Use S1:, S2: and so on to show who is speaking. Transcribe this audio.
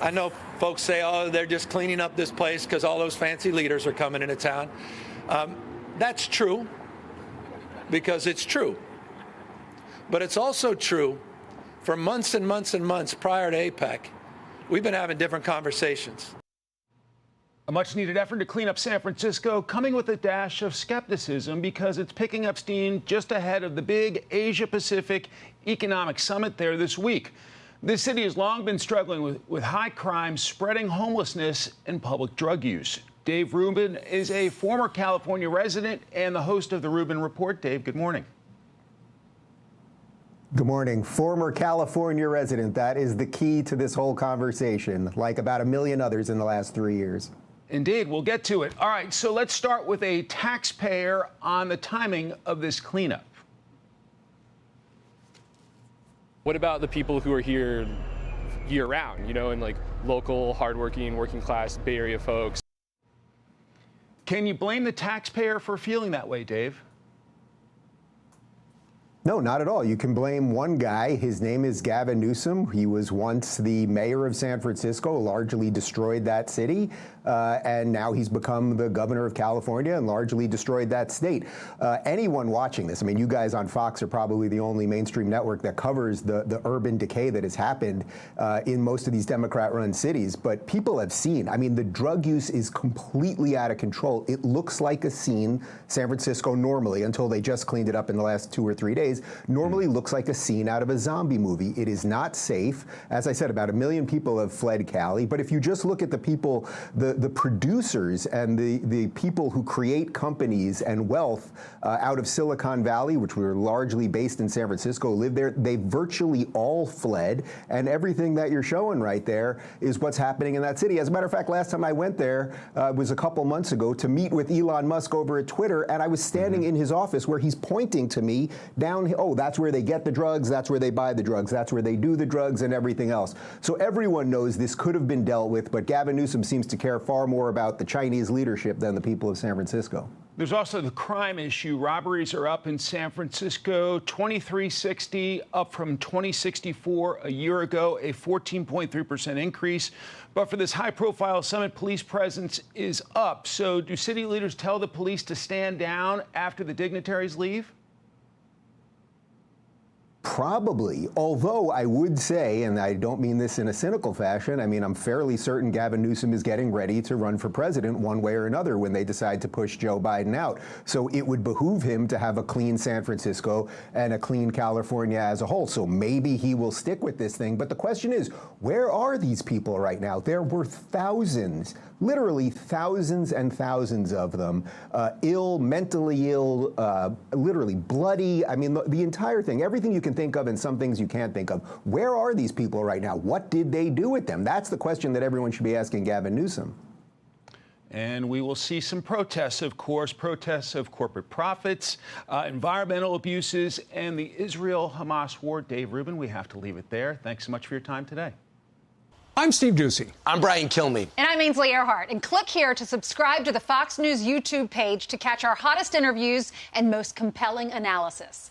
S1: I know folks say, oh, they're just cleaning up this place because all those fancy leaders are coming into town. That's true, because it's true. But it's also true for months and months and months prior to APEC, we've been having different conversations.
S2: A much-needed effort to clean up San Francisco, coming with a dash of skepticism because it's picking up steam just ahead of the big Asia-Pacific Economic Summit there this week. This city has long been struggling with high crime, spreading homelessness, and public drug use. Dave Rubin is a former California resident and the host of the Rubin Report. Dave, good morning.
S3: Good morning. Former California resident. That is the key to this whole conversation, like about a million others in the last 3 years.
S2: Indeed. We'll get to it. All right. So let's start with a taxpayer on the timing of this cleanup.
S4: What about the people who are here year-round, you know, and like local, hardworking, working-class Bay Area folks?
S2: Can you blame the taxpayer for feeling that way, Dave?
S3: No, not at all. You can blame one guy. His name is Gavin Newsom. He was once the mayor of San Francisco, largely destroyed that city, and now he's become the governor of California and largely destroyed that state. Anyone watching this, I mean, you guys on Fox are probably the only mainstream network that covers the urban decay that has happened in most of these Democrat-run cities, but people have seen, I mean, the drug use is completely out of control. It looks like a scene, San Francisco normally, until they just cleaned it up in the last 2 or 3 days, normally looks like a scene out of a zombie movie. It is not safe. As I said, about 1 million people have fled Cali. But if you just look at the people, the producers and the people who create companies and wealth out of Silicon Valley, which were largely based in San Francisco, live there, they virtually all fled. And everything that you're showing right there is what's happening in that city. As a matter of fact, last time I went there was a couple months ago to meet with Elon Musk over at Twitter, and I was standing in his office where he's pointing to me down, oh, that's where they get the drugs, that's where they buy the drugs, that's where they do the drugs and everything else. So everyone knows this could have been dealt with, but Gavin Newsom seems to care far more about the Chinese leadership than the people of San Francisco.
S2: There's also the crime issue. Robberies are up in San Francisco, 2360, up from 2064 a year ago, a 14.3% increase. But for this high-profile summit, police presence is up. So do city leaders tell the police to stand down after the dignitaries leave?
S3: Probably, although I would say, and I don't mean this in a cynical fashion, I mean, I'm fairly certain Gavin Newsom is getting ready to run for president one way or another when they decide to push Joe Biden out. So it would behoove him to have a clean San Francisco and a clean California as a whole. So maybe he will stick with this thing. But the question is, where are these people right now? There were thousands, literally thousands and thousands of them, ill, mentally ill, literally bloody. I mean, the entire thing, everything you can think of and some things you can't think of. Where are these people right now? What did they do with them? That's the question that everyone should be asking Gavin Newsom.
S2: And we will see some protests, of course, protests of corporate profits, environmental abuses, and the Israel-Hamas war. Dave Rubin, we have to leave it there. Thanks so much for your time today.
S5: I'm Steve Ducey.
S6: I'm Brian Kilmeade.
S7: And I'm Ainsley Earhart. And click here to subscribe to the Fox News YouTube page to catch our hottest interviews and most compelling analysis.